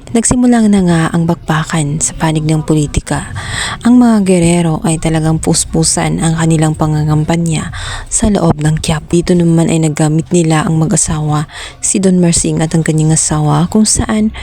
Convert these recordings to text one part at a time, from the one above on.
Nagsimula na nga ang bakbakan sa panig ng politika. Ang mga gerero ay talagang puspusan ang kanilang pangangampanya sa loob ng Quiapo. Dito naman ay naggamit nila ang mag-asawa, si Don Mersing at ang kanyang asawa, kung saan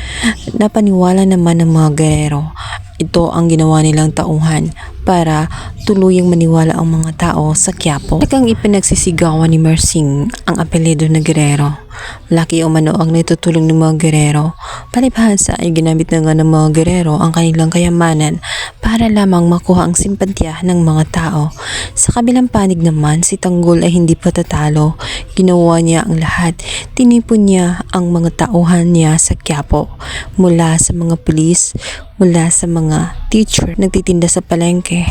napaniwala naman ng mga gerero. Ito ang ginawa nilang tauhan para tuluyang maniwala ang mga tao sa Quiapo. Talagang ipinagsisigawan ni Mersing ang apelyido na gerero. Laki umano ang naitutulong ng mga gerero. Palibhasa ay ginamit na nga ng mga gerero ang kanilang kayamanan para lamang makuha ang simpatya ng mga tao. Sa kabilang panig naman, si Tanggol ay hindi patatalo. Ginawa niya ang lahat. Tinipon niya ang mga tauhan niya sa Quiapo. Mula sa mga pulis, mula sa mga teacher, nagtitinda sa palengke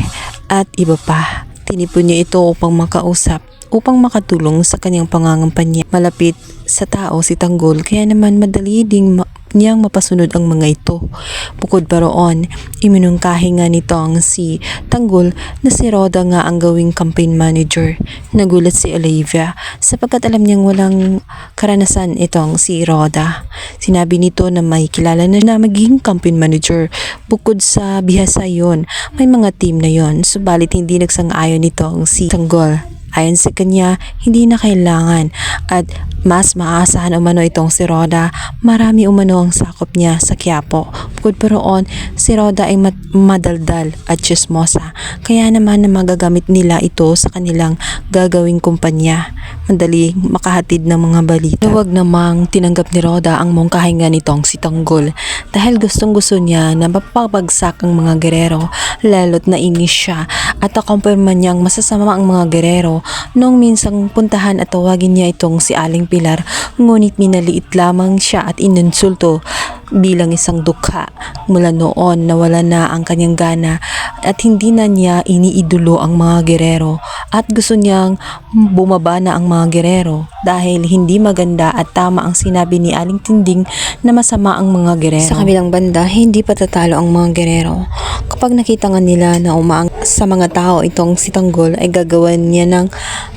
at iba pa. Tinipon niya ito upang makausap, upang makatulong sa kanyang pangangampanya. Malapit sa tao si Tanggol, kaya naman madali ding niyang mapasunod ang mga ito. Bukod pa roon, iminungkahi nga nitong si Tanggol na si Roda nga ang gawing campaign manager. Nagulat si Olivia sapagkat alam niyang walang karanasan itong si Roda. Sinabi nito na may kilala na magiging campaign manager. Bukod sa bihasa yon, may mga team na yon, subalit hindi nagsang-ayon nitong si Tanggol. Ayon sa kanya, hindi na kailangan at mas maaasahan umano itong si Roda. Marami umano ang sakop niya sa Quiapo. Bukod pa roon, si Roda ay madaldal at chismosa. Kaya naman na magagamit nila ito sa kanilang gagawing kumpanya. Madali makahatid ng mga balita. Huwag namang tinanggap ni Roda ang mungkahinga nitong si Tanggol dahil gustong-gusto niya na mapapagsak ang mga gerero, lalo't nainis siya at nakumpirma niyang masasama ang mga gerero noong minsang puntahan at tawagin niya itong si Aling Pilar, ngunit minaliit lamang siya at ininsulto bilang isang dukha. Mula noon nawala na ang kanyang gana at hindi na niya iniidolo ang mga gerero at gusto niyang bumaba na ang mga gerero dahil hindi maganda at tama ang sinabi ni Aling Tinding na masama ang mga gerero. Sa kabilang banda, hindi patatalo ang mga gerero. Kapag nakita nga nila na umaang sa mga tao itong si Tanggol ay gagawan niya ng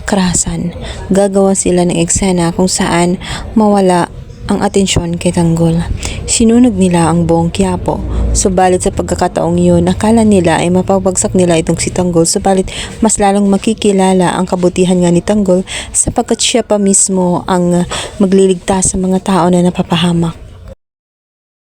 karahasan. Gagawa sila ng eksena kung saan mawala ang atensyon kay Tanggol. Sinunog nila ang buong Quiapo. Subalit sa pagkakataong yun, akala nila ay mapapagsak nila itong si Tanggol, subalit mas lalong makikilala ang kabutihan nga ni Tanggol sapagkat siya pa mismo ang magliligtas sa mga tao na napapahamak.